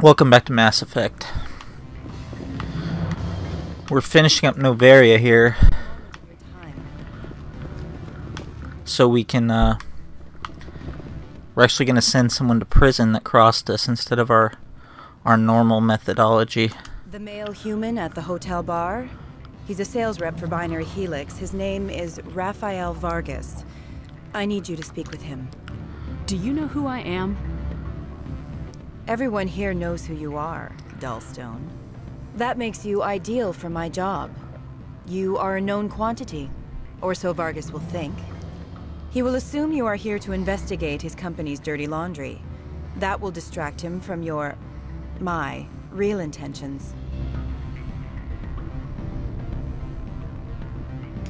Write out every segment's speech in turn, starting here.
Welcome back to Mass Effect. We're finishing up Novaria here, so we can, we're actually going to send someone to prison that crossed us instead of our normal methodology. The male human at the hotel bar? He's a sales rep for Binary Helix. His name is Rafael Vargas. I need you to speak with him. Do you know who I am? Everyone here knows who you are, Dullstone. That makes you ideal for my job. You are a known quantity, or so Vargas will think. He will assume you are here to investigate his company's dirty laundry. That will distract him from my real intentions.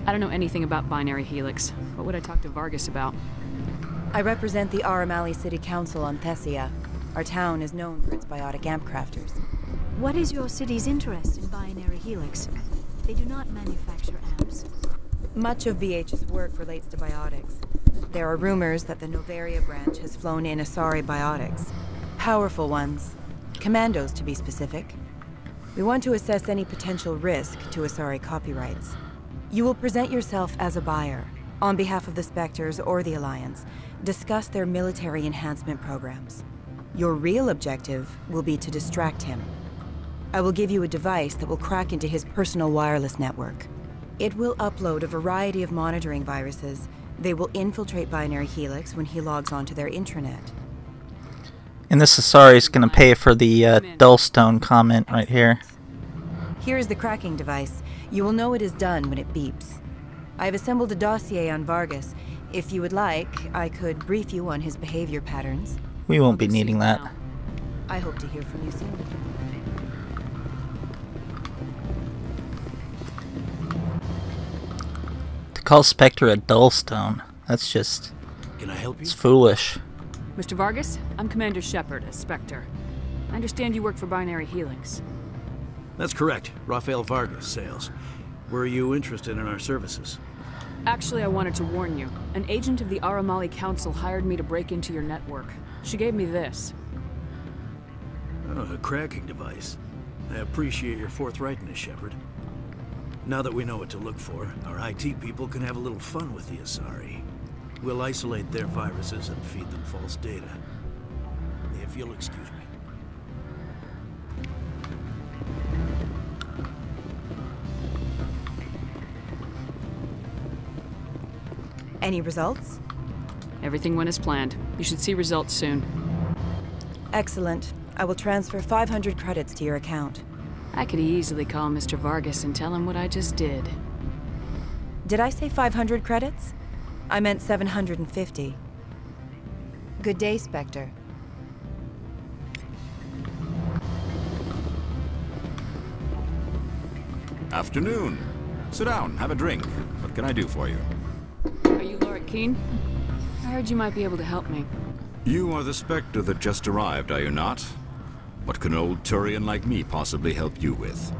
I don't know anything about Binary Helix. What would I talk to Vargas about? I represent the Aramali City Council on Thessia. Our town is known for its biotic amp crafters. What is your city's interest in Binary Helix? They do not manufacture amps. Much of BH's work relates to biotics. There are rumors that the Novaria branch has flown in Asari biotics. Powerful ones. Commandos, to be specific. We want to assess any potential risk to Asari copyrights. You will present yourself as a buyer, on behalf of the Spectres or the Alliance. Discuss their military enhancement programs. Your real objective will be to distract him. I will give you a device that will crack into his personal wireless network. It will upload a variety of monitoring viruses. They will infiltrate Binary Helix when he logs onto their intranet. And this Asari is going to pay for the Dullstone comment right here. Here is the cracking device. You will know it is done when it beeps. I have assembled a dossier on Vargas. If you would like, I could brief you on his behavior patterns. We won't be needing that. I hope to hear from you soon. To call Spectre a Dullstone, that's just... Can I help you? It's foolish. Mr. Vargas, I'm Commander Shepard, a Spectre. I understand you work for Binary Helix. That's correct. Rafael Vargas, sales. Were you interested in our services? Actually, I wanted to warn you. An agent of the Aramali Council hired me to break into your network. She gave me this. Oh, a cracking device. I appreciate your forthrightness, Shepard. Now that we know what to look for, our IT people can have a little fun with the Asari. We'll isolate their viruses and feed them false data. If you'll excuse me. Any results? Everything went as planned. You should see results soon. Excellent. I will transfer 500 credits to your account. I could easily call Mr. Vargas and tell him what I just did. Did I say 500 credits? I meant 750. Good day, Spectre. Afternoon. Sit down, have a drink. What can I do for you? Are you Lorik Keen? I heard you might be able to help me. You are the Spectre that just arrived, are you not? What can an old Turian like me possibly help you with?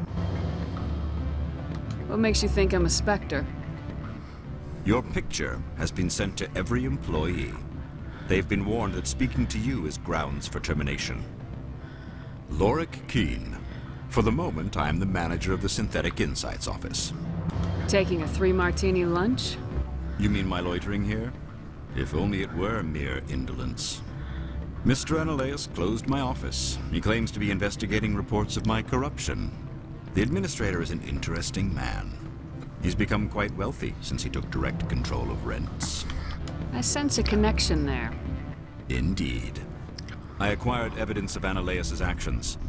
What makes you think I'm a Spectre? Your picture has been sent to every employee. They've been warned that speaking to you is grounds for termination. Lorik Keen. For the moment, I am the manager of the Synthetic Insights office. Taking a 3-martini lunch? You mean my loitering here? If only it were mere indolence. Mr. Analaeus closed my office. He claims to be investigating reports of my corruption. The administrator is an interesting man. He's become quite wealthy since he took direct control of rents. I sense a connection there. Indeed. I acquired evidence of Analaeus' actions.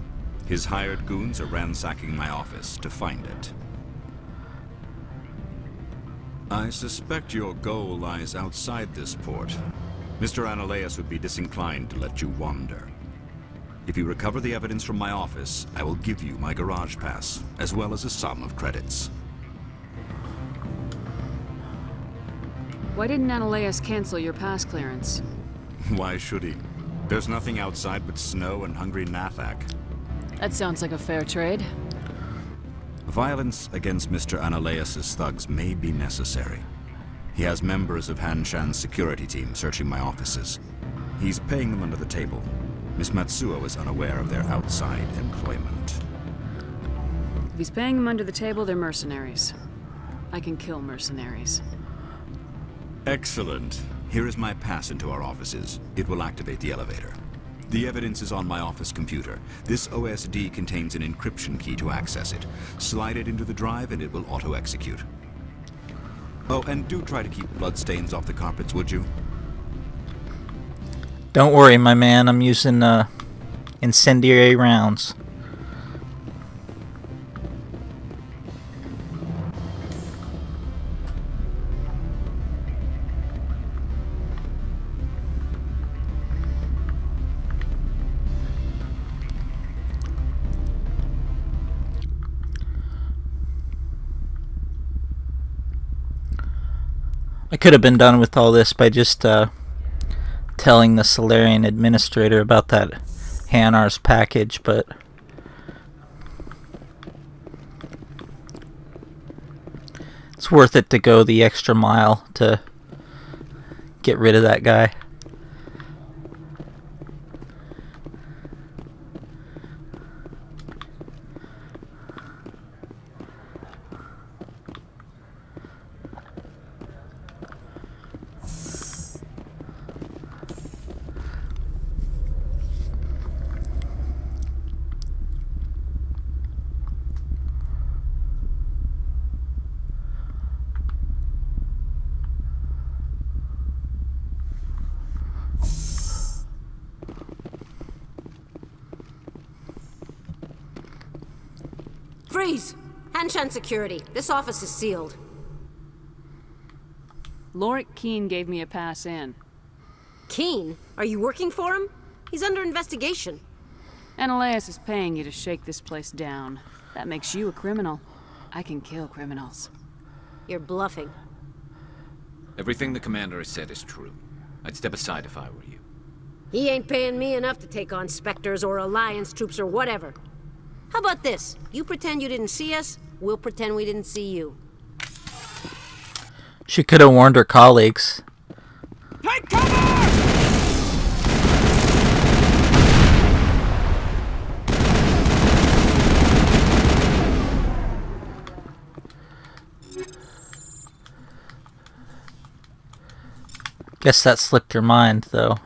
His hired goons are ransacking my office to find it. I suspect your goal lies outside this port. Mr. Analaeus would be disinclined to let you wander. If you recover the evidence from my office, I will give you my garage pass, as well as a sum of credits. Why didn't Analaeus cancel your pass clearance? Why should he? There's nothing outside but snow and hungry Nathak. That sounds like a fair trade. Violence against Mr. Analaeus' thugs may be necessary. He has members of Han Shan's security team searching my offices. He's paying them under the table. Miss Matsuo is unaware of their outside employment. If he's paying them under the table, they're mercenaries. I can kill mercenaries. Excellent. Here is my pass into our offices. It will activate the elevator. The evidence is on my office computer. This OSD contains an encryption key to access it. Slide it into the drive and it will auto-execute. Oh, and do try to keep bloodstains off the carpets, would you? Don't worry, my man. I'm using incendiary rounds. I could have been done with all this by just telling the Salarian administrator about that Hanar's package, but it's worth it to go the extra mile to get rid of that guy. Freeze! Hanshan Security. This office is sealed. Lorik Keene gave me a pass in. Keene? Are you working for him? He's under investigation. Ananias is paying you to shake this place down. That makes you a criminal. I can kill criminals. You're bluffing. Everything the commander has said is true. I'd step aside if I were you. He ain't paying me enough to take on Spectres or Alliance troops or whatever. How about this? You pretend you didn't see us, we'll pretend we didn't see you. She could have warned her colleagues. Take cover! Guess that slipped her mind, though.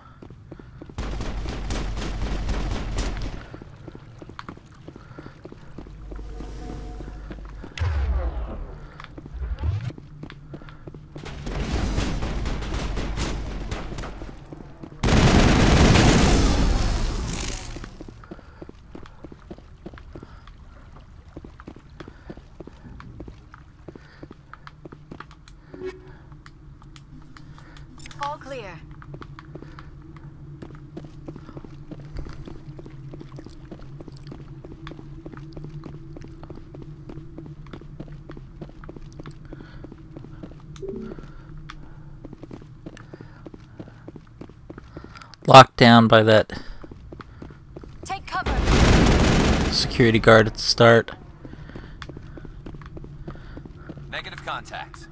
All clear. Locked down by that Take cover. security guard at the start. Negative contacts.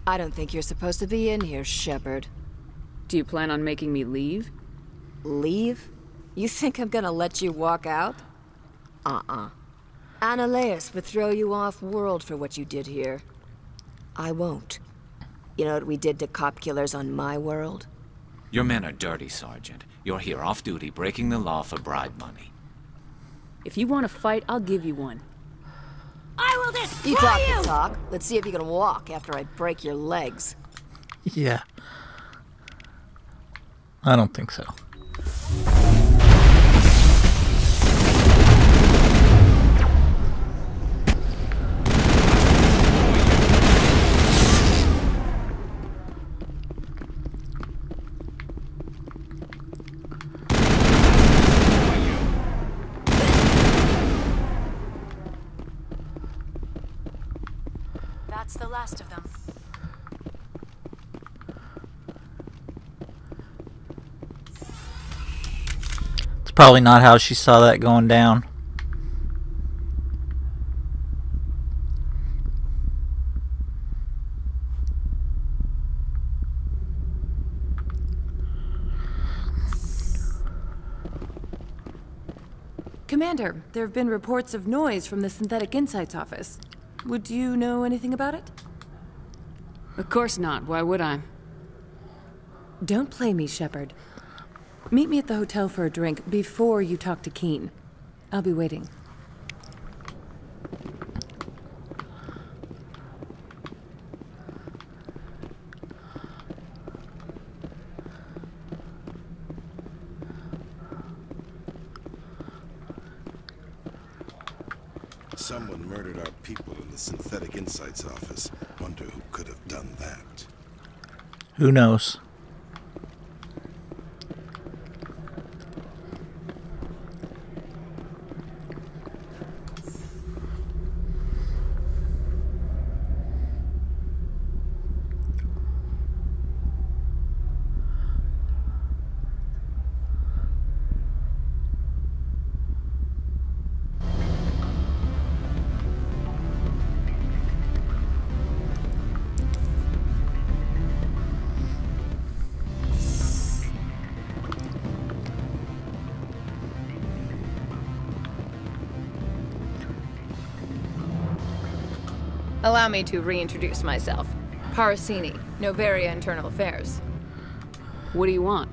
I don't think you're supposed to be in here, Shepard. Do you plan on making me leave? Leave? You think I'm gonna let you walk out? Ananias would throw you off-world for what you did here. I won't. You know what we did to cop killers on my world? Your men are dirty, Sergeant. You're here off duty, breaking the law for bribe money. If you want to fight, I'll give you one. I will destroy You talk the talk. Let's see if you can walk after I break your legs. Yeah. I don't think so. That's the last of them. It's probably not how she saw that going down. Commander, there have been reports of noise from the Synthetic Insights office. Would you know anything about it? Of course not. Why would I? Don't play me, Shepard. Meet me at the hotel for a drink before you talk to Keen. I'll be waiting. Someone murdered our people in the Synthetic Insights office. Wonder who could have done that. Who knows? Allow me to reintroduce myself. Parasini, Noveria Internal Affairs. What do you want?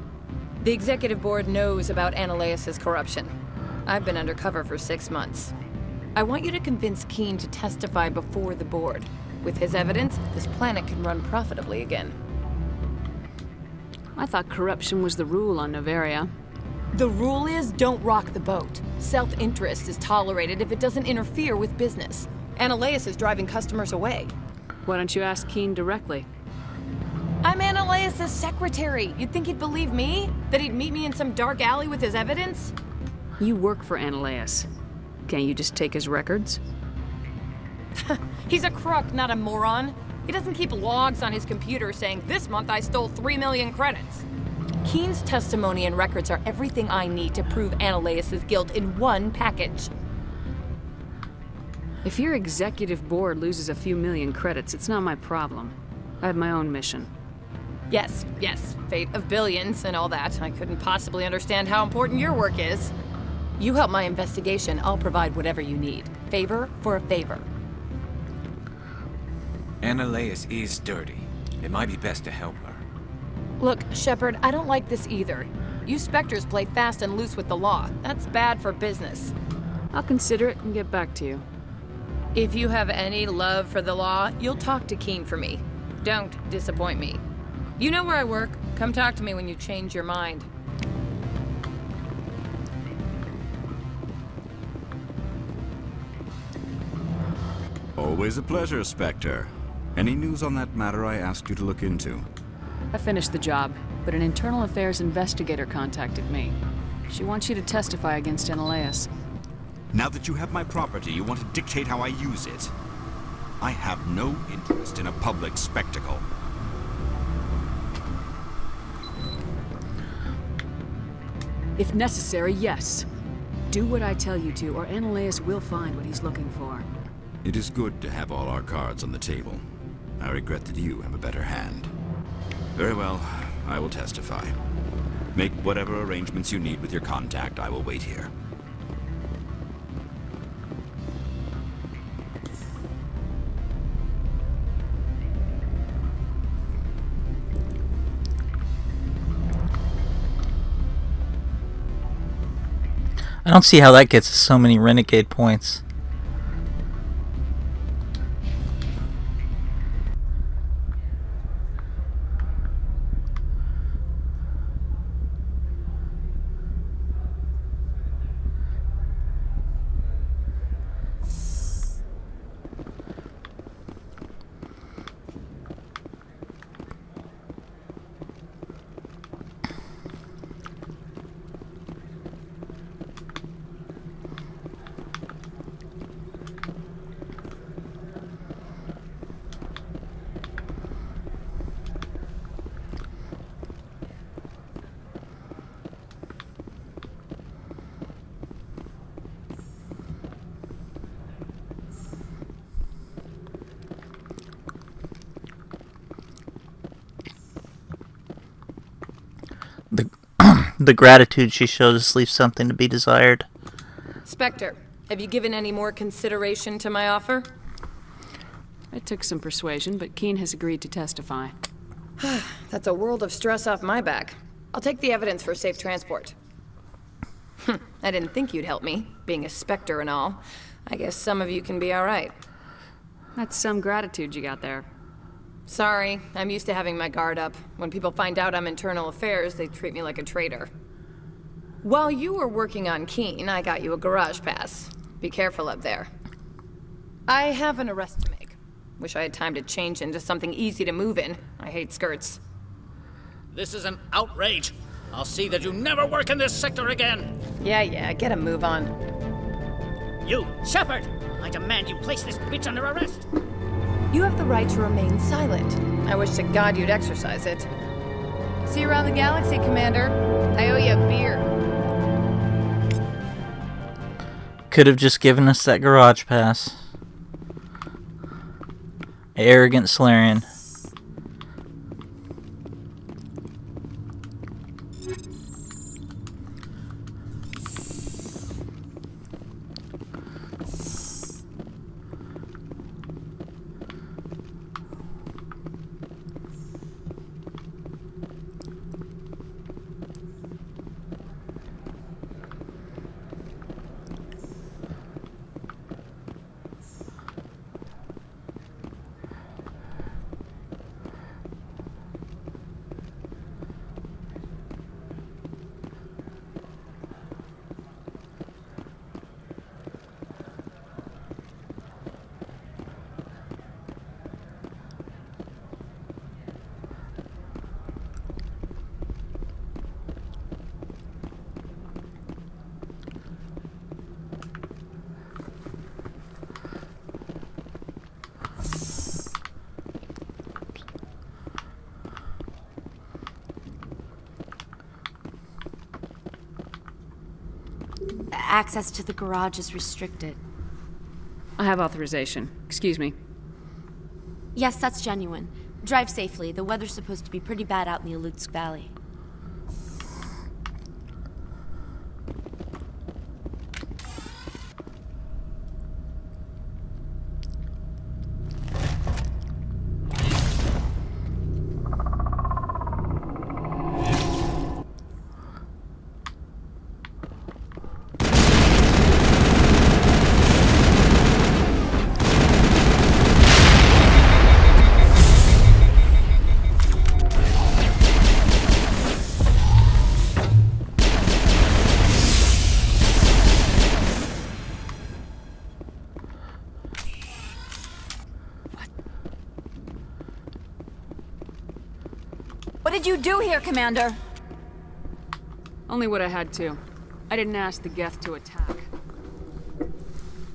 The Executive Board knows about Ananias' corruption. I've been undercover for 6 months. I want you to convince Keen to testify before the Board. With his evidence, this planet can run profitably again. I thought corruption was the rule on Noveria. The rule is don't rock the boat. Self-interest is tolerated if it doesn't interfere with business. Ananias is driving customers away. Why don't you ask Keen directly? I'm Ananias' secretary. You'd think he'd believe me? That he'd meet me in some dark alley with his evidence? You work for Ananias. Can't you just take his records? He's a crook, not a moron. He doesn't keep logs on his computer saying, this month I stole 3 million credits. Keen's testimony and records are everything I need to prove Ananias' guilt in one package. If your executive board loses a few million credits, it's not my problem. I have my own mission. Yes, fate of billions and all that. I couldn't possibly understand how important your work is. You help my investigation, I'll provide whatever you need. Favor for a favor. Ananias is dirty. It might be best to help her. Look, Shepard, I don't like this either. You Spectres play fast and loose with the law. That's bad for business. I'll consider it and get back to you. If you have any love for the law, you'll talk to Keen for me. Don't disappoint me. You know where I work. Come talk to me when you change your mind. Always a pleasure, Spectre. Any news on that matter I asked you to look into? I finished the job, but an internal affairs investigator contacted me. She wants you to testify against Ananias. Now that you have my property, you want to dictate how I use it. I have no interest in a public spectacle. If necessary, yes. Do what I tell you to, or Ananias will find what he's looking for. It is good to have all our cards on the table. I regret that you have a better hand. Very well, I will testify. Make whatever arrangements you need with your contact. I will wait here. I don't see how that gets us so many renegade points. The gratitude she shows us leaves something to be desired. Spectre, have you given any more consideration to my offer? It took some persuasion, but Keen has agreed to testify. That's a world of stress off my back. I'll take the evidence for safe transport. I didn't think you'd help me, being a Spectre and all. I guess some of you can be alright. That's some gratitude you got there. Sorry, I'm used to having my guard up. When people find out I'm internal affairs, they treat me like a traitor. While you were working on Keen, I got you a garage pass. Be careful up there. I have an arrest to make. Wish I had time to change into something easy to move in. I hate skirts. This is an outrage. I'll see that you never work in this sector again. Yeah, get a move on. You, Shepard! I demand you place this bitch under arrest. You have the right to remain silent. I wish to God you'd exercise it. See you around the galaxy, Commander. I owe you a beer. Could have just given us that garage pass. Arrogant Salarian. Access to the garage is restricted. I have authorization. Excuse me. Yes, that's genuine. Drive safely. The weather's supposed to be pretty bad out in the Alutsk Valley. What did you do here, Commander? Only what I had to. I didn't ask the Geth to attack.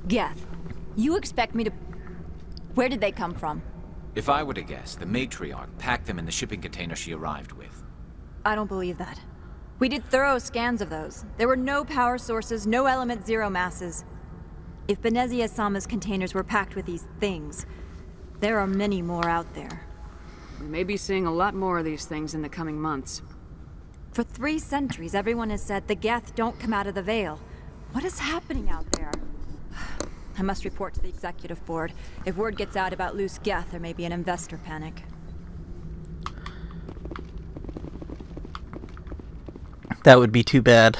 Geth? You expect me to... Where did they come from? If I were to guess, the matriarch packed them in the shipping container she arrived with. I don't believe that. We did thorough scans of those. There were no power sources, no element zero masses. If Benezia Sama's containers were packed with these things, there are many more out there. We may be seeing a lot more of these things in the coming months. For 3 centuries, everyone has said the Geth don't come out of the Veil. What is happening out there? I must report to the Executive Board. If word gets out about loose Geth, there may be an investor panic. That would be too bad.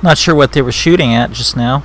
Not sure what they were shooting at just now.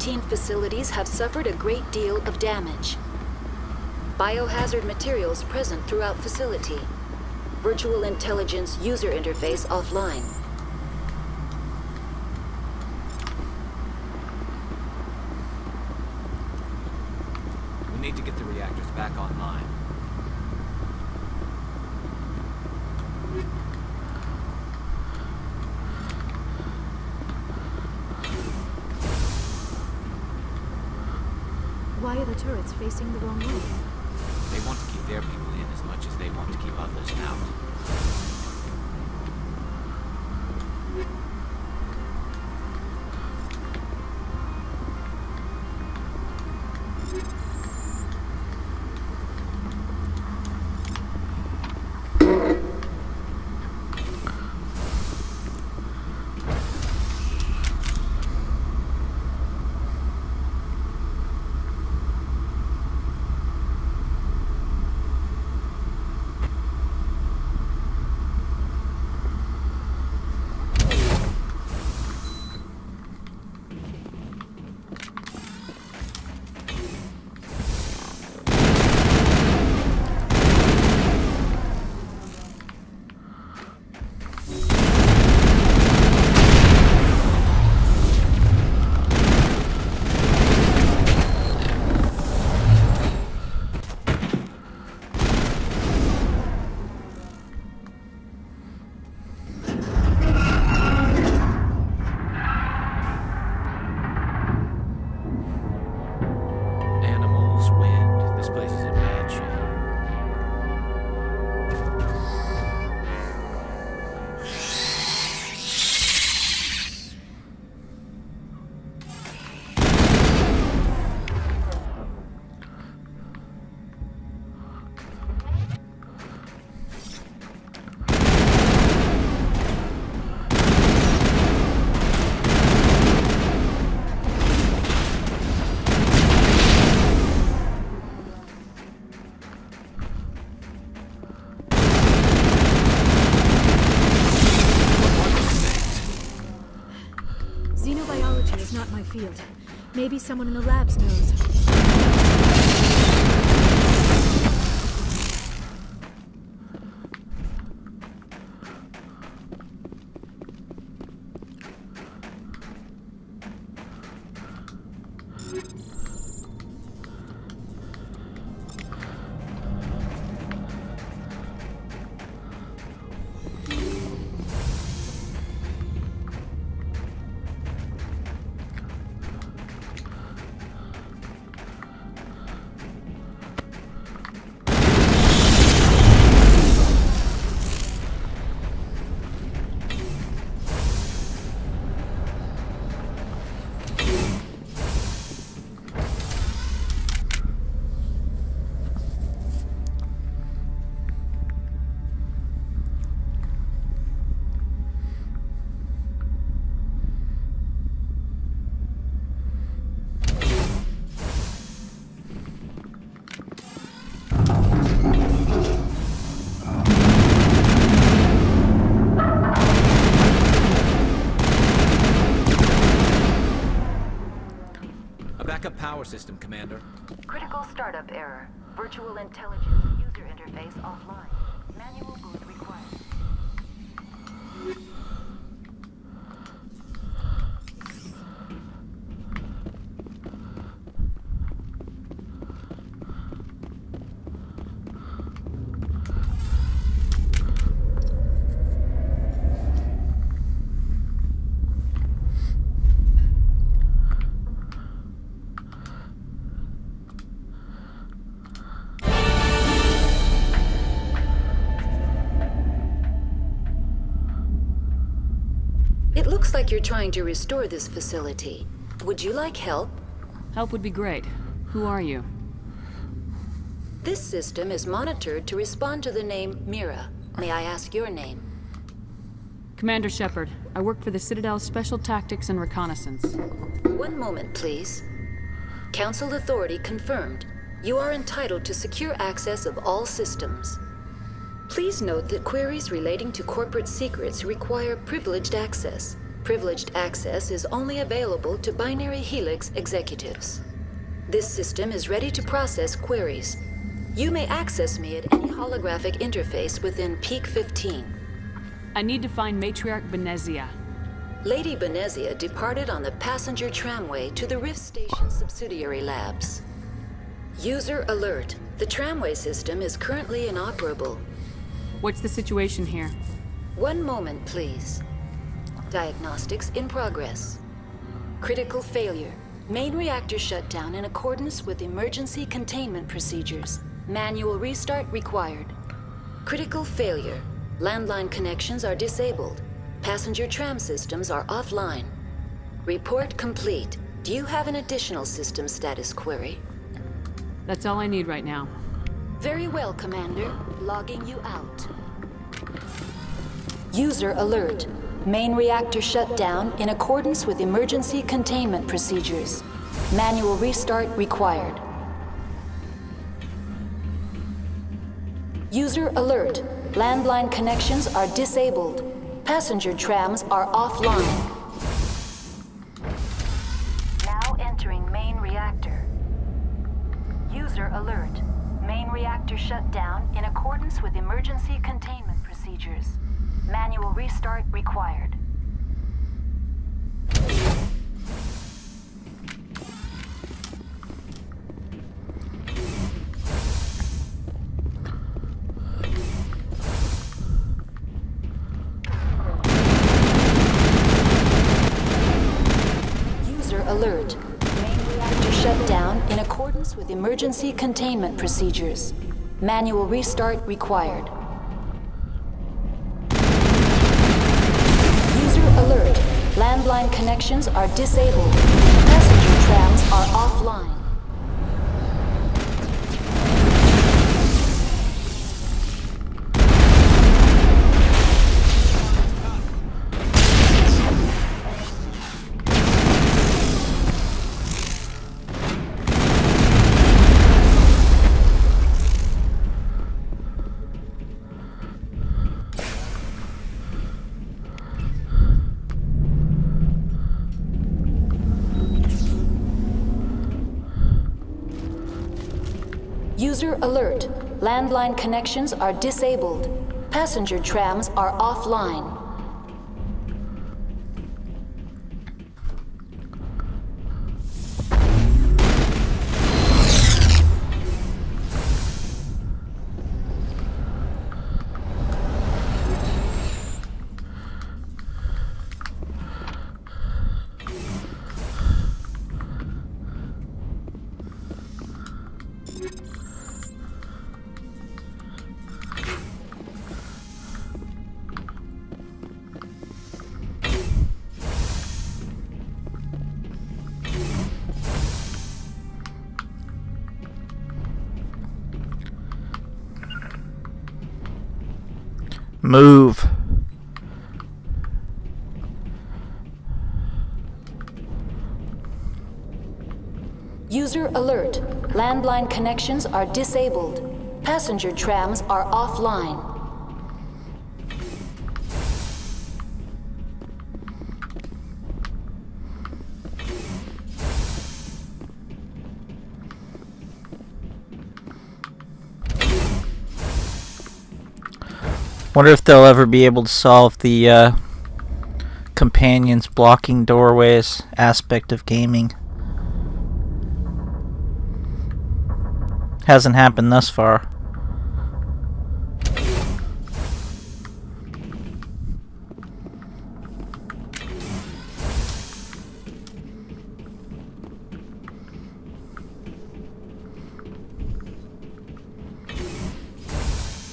17 facilities have suffered a great deal of damage. Biohazard materials present throughout facility. Virtual intelligence user interface offline. We need to get the reactors back online. Why are the turrets facing the wrong way? They want to keep their people in as much as they want to keep others out. Xenobiology is not my field. Maybe someone in the labs knows. Power system, Commander. Critical startup error. Virtual intelligence user interface offline. Manual boot required. It looks like you're trying to restore this facility. Would you like help? Help would be great. Who are you? This system is monitored to respond to the name Mira. May I ask your name? Commander Shepard. I work for the Citadel Special Tactics and Reconnaissance. One moment, please. Council authority confirmed. You are entitled to secure access of all systems. Please note that queries relating to corporate secrets require privileged access. Privileged access is only available to Binary Helix executives. This system is ready to process queries. You may access me at any holographic interface within Peak 15. I need to find Matriarch Benezia. Lady Benezia departed on the passenger tramway to the Rift Station subsidiary labs. User alert. The tramway system is currently inoperable. What's the situation here? One moment, please. Diagnostics in progress. Critical failure. Main reactor shut down in accordance with emergency containment procedures. Manual restart required. Critical failure. Landline connections are disabled. Passenger tram systems are offline. Report complete. Do you have an additional system status query? That's all I need right now. Very well, Commander. Logging you out. User alert. Main reactor shut down in accordance with emergency containment procedures. Manual restart required. User alert. Landline connections are disabled. Passenger trams are offline. Now entering main reactor. User alert. Main reactor shut down in accordance with emergency containment procedures. Manual restart required. User alert. Main reactor shut down in accordance with emergency containment procedures. Manual restart required. Alert. Landline connections are disabled. Passenger trams are offline. User alert. Landline connections are disabled. Passenger trams are offline. Move. User alert. Landline connections are disabled. Passenger trams are offline. Wonder if they'll ever be able to solve the companions blocking doorways aspect of gaming. Hasn't happened thus far.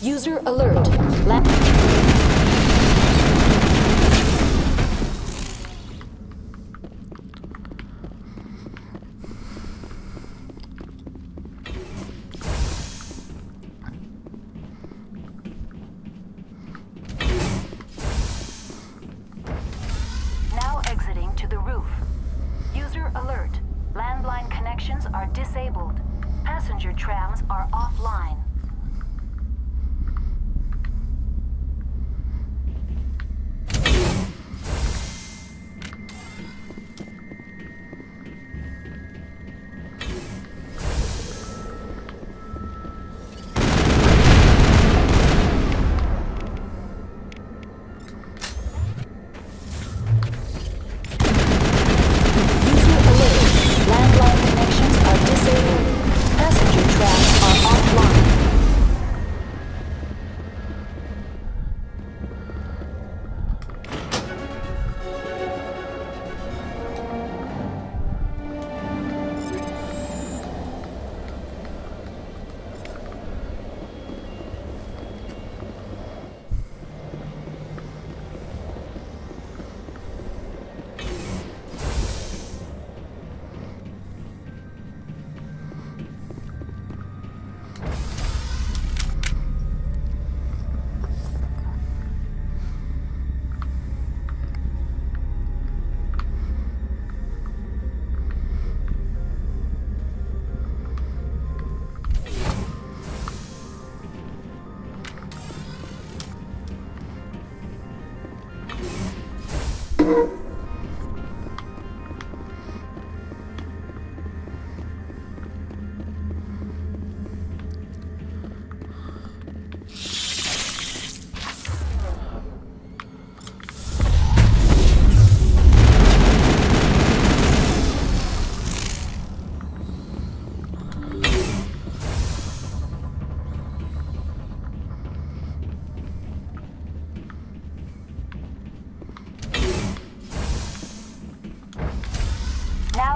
User alert. Now exiting to the roof. User alert. Landline connections are disabled. Passenger trams are offline.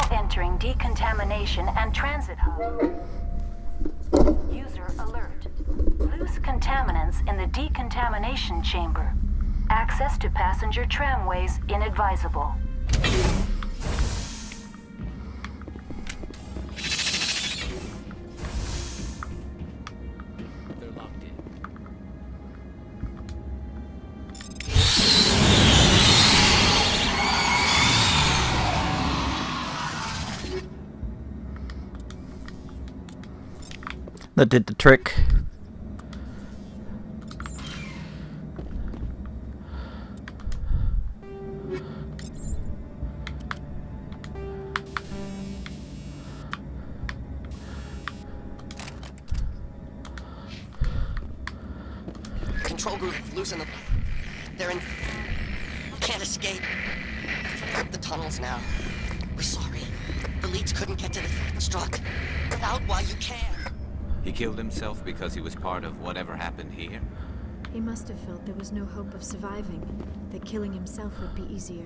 Entering decontamination and transit hub. User alert. Loose contaminants in the decontamination chamber. Access to passenger tramways inadvisable. They're locked in. That did the trick. Control group, loosen them. They're in... Can't escape. Grip the tunnels now. We're sorry. The leads couldn't get to the struck. Get out while you can. He killed himself because he was part of whatever happened here? He must have felt there was no hope of surviving, that killing himself would be easier.